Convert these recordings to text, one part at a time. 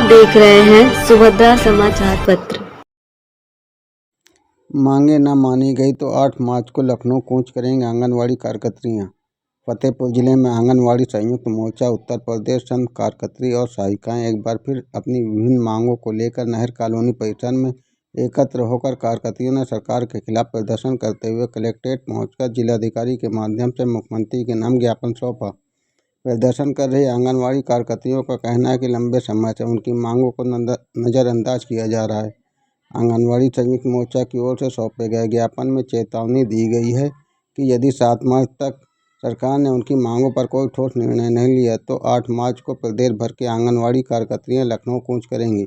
देख रहे हैं सुभद्रा समाचार पत्र। मांगे न मानी गई तो 8 मार्च को लखनऊ कूच करेंगे आंगनवाड़ी कार्यकर्त्रियां। फतेहपुर जिले में आंगनवाड़ी संयुक्त मोर्चा उत्तर प्रदेश संघ कार्यकर्त्री और सहायिकाएं एक बार फिर अपनी विभिन्न मांगों को लेकर नहर कॉलोनी परिसर में एकत्र होकर कार्यकर्त्रियों ने सरकार के खिलाफ प्रदर्शन करते हुए कलेक्ट्रेट पहुंचकर जिलाधिकारी के माध्यम से मुख्यमंत्री के नाम ज्ञापन सौंपा। प्रदर्शन कर रही आंगनवाड़ी कार्यकर्त्रियों का कहना है कि लंबे समय से उनकी मांगों को नज़रअंदाज किया जा रहा है। आंगनवाड़ी संयुक्त मोर्चा की ओर से सौंपे गए ज्ञापन में चेतावनी दी गई है कि यदि 7 मार्च तक सरकार ने उनकी मांगों पर कोई ठोस निर्णय नहीं लिया तो 8 मार्च को प्रदेश भर के आंगनवाड़ी कार्यकर्त्रियां लखनऊ कूच करेंगी।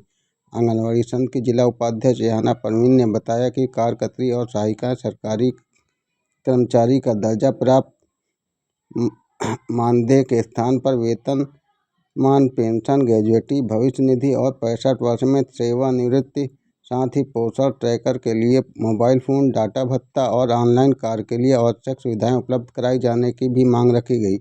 आंगनवाड़ी संघ की जिला उपाध्यक्ष यहाना परवीन ने बताया कि कार्यकर्त्री और सहायिकाएं सरकारी कर्मचारी का दर्जा प्राप्त मानदेय के स्थान पर वेतनमान, पेंशन, ग्रेजुएटी, भविष्य निधि और 65 वर्ष में सेवानिवृत्ति, साथ ही पोषण ट्रैकर के लिए मोबाइल फ़ोन, डाटा भत्ता और ऑनलाइन कार्य के लिए आवश्यक सुविधाएं उपलब्ध कराई जाने की भी मांग रखी गई।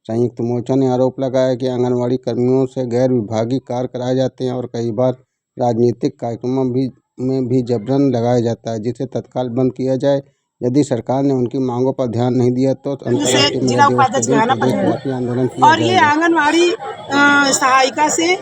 संयुक्त मोर्चा ने आरोप लगाया कि आंगनवाड़ी कर्मियों से गैर विभागीय कार्य कराए जाते हैं और कई बार राजनीतिक कार्यक्रमों में भी जबरन लगाया जाता है, जिसे तत्काल बंद किया जाए। यदि सरकार ने उनकी मांगों पर ध्यान नहीं दिया तो अंतर्राष्ट्रीय महिला दिवस के दिन प्रदेशव्यापी आंदोलन किया और ये आंगनवाड़ी सहायिका से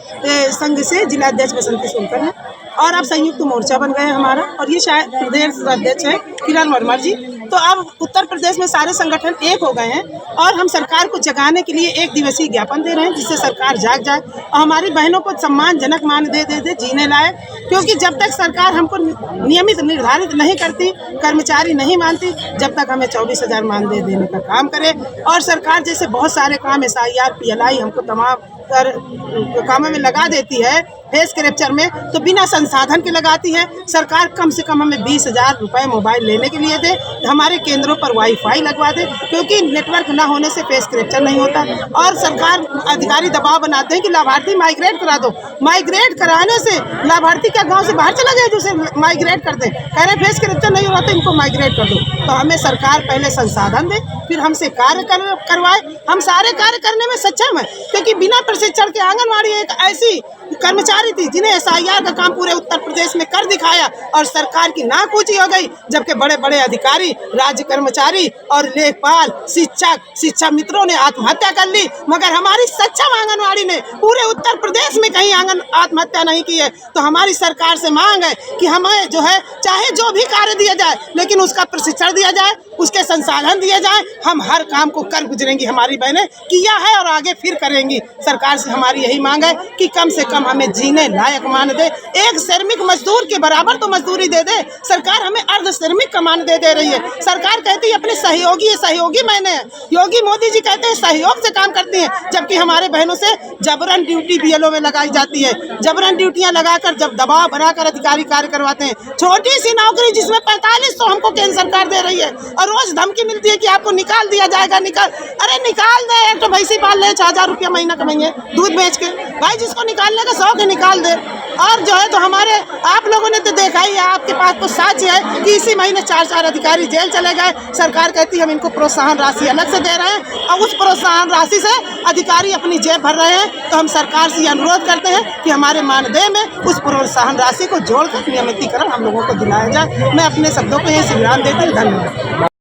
संघ से जिलाध्यक्ष बसंती सोनकर है और अब संयुक्त मोर्चा बन गए हमारा, और ये शायद प्रदेश अध्यक्ष है किरण वर्मा जी। तो अब उत्तर प्रदेश में सारे संगठन एक हो गए हैं और हम सरकार को जगाने के लिए एक दिवसीय ज्ञापन दे रहे हैं, जिससे सरकार जाग जाए और हमारी बहनों को सम्मानजनक मानदेय दे जीने लायक। क्योंकि जब तक सरकार हमको नियमित निर्धारित नहीं करती, कर्मचारी नहीं मानती, जब तक हमें 24,000 मानदेय देने का काम करे। और सरकार जैसे बहुत सारे काम SIR, PLI हमको तमाम कामों में लगा देती है, फेस कैप्चर में तो बिना संसाधन के लगाती है। सरकार कम से कम हमें 20,000 रुपये मोबाइल लेने के लिए दे, हमारे केंद्रों पर वाईफाई लगवा दे, क्योंकि नेटवर्क ना होने से फेस कैप्चर नहीं होता। और सरकार अधिकारी दबाव बनाते हैं कि लाभार्थी माइग्रेट करा दो। माइग्रेट कराने से लाभार्थी क्या गांव से बाहर चला गया जो उसे माइग्रेट कर दे, कह रहे फेस कैप्चर नहीं हो रहा तो इनको माइग्रेट कर दो। तो हमें सरकार पहले संसाधन दे, फिर हमसे कार्य करवाए। हम सारे कार्य करने में सक्षम हैं, क्योंकि बिना प्रशिक्षण के आंगनवाड़ी एक ऐसी कर्मचारी थी जिन्हें SIR का काम पूरे उत्तर प्रदेश में कर दिखाया और सरकार की नाक ऊंची हो गई। जबकि बड़े बड़े अधिकारी, राज्य कर्मचारी और लेखपाल, शिक्षा मित्रों ने आत्महत्या कर ली, मगर हमारी सक्षम आंगनवाड़ी ने पूरे उत्तर प्रदेश में कहीं आत्महत्या नहीं की है। तो हमारी सरकार से मांग है कि हमें जो है चाहे जो भी कार्य दिया जाए, लेकिन उसका प्रशिक्षण दिया जाए, उसके संसाधन दिए जाए। हम हर काम को कर गुजरेंगी, हमारी बहनें किया है और आगे फिर करेंगी। सरकार से हमारी यही मांग है कि कम से कम हमें जीने लायक मान दे। एक श्रमिक मजदूर के बराबर तो मजदूरी दे दे। सरकार हमें अर्ध श्रमिक का मान दे रही है। सरकार कहती है अपने सहयोगी मैंने, योगी मोदी जी कहते हैं सहयोग से काम करती हैं, जबकि हमारे बहनों से जबरन ड्यूटी BLO में लगाई जाती है। जबरन ड्यूटियां लगाकर जब दबाव बनाकर अधिकारी कार्य करवाते हैं। छोटी सी नौकरी जिसमें 4500 हमको केंद्र सरकार दे रही है और रोज धमकी मिलती है कि आपको निकाल दिया जाएगा। अरे निकाल दे, एक तो भैंसी पाल ले, 6,000 रुपया महीना कमाइए दूध बेच के, भाई जिसको निकालने का शौक है निकाल दे। और जो है तो हमारे आप लोगों ने तो देखा ही है, आपके पास तो सच है कि इसी महीने 4 अधिकारी जेल चले गए। सरकार कहती है हम इनको प्रोत्साहन राशि अलग से दे रहे हैं और उस प्रोत्साहन राशि से अधिकारी अपनी जेब भर रहे हैं। तो हम सरकार से अनुरोध करते हैं कि हमारे मानदेय में उस प्रोत्साहन राशि को जोड़कर नियमितीकरण हम लोगों को दिलाया जाए। मैं अपने शब्दों को यही विराम देती हूँ। धन्यवाद।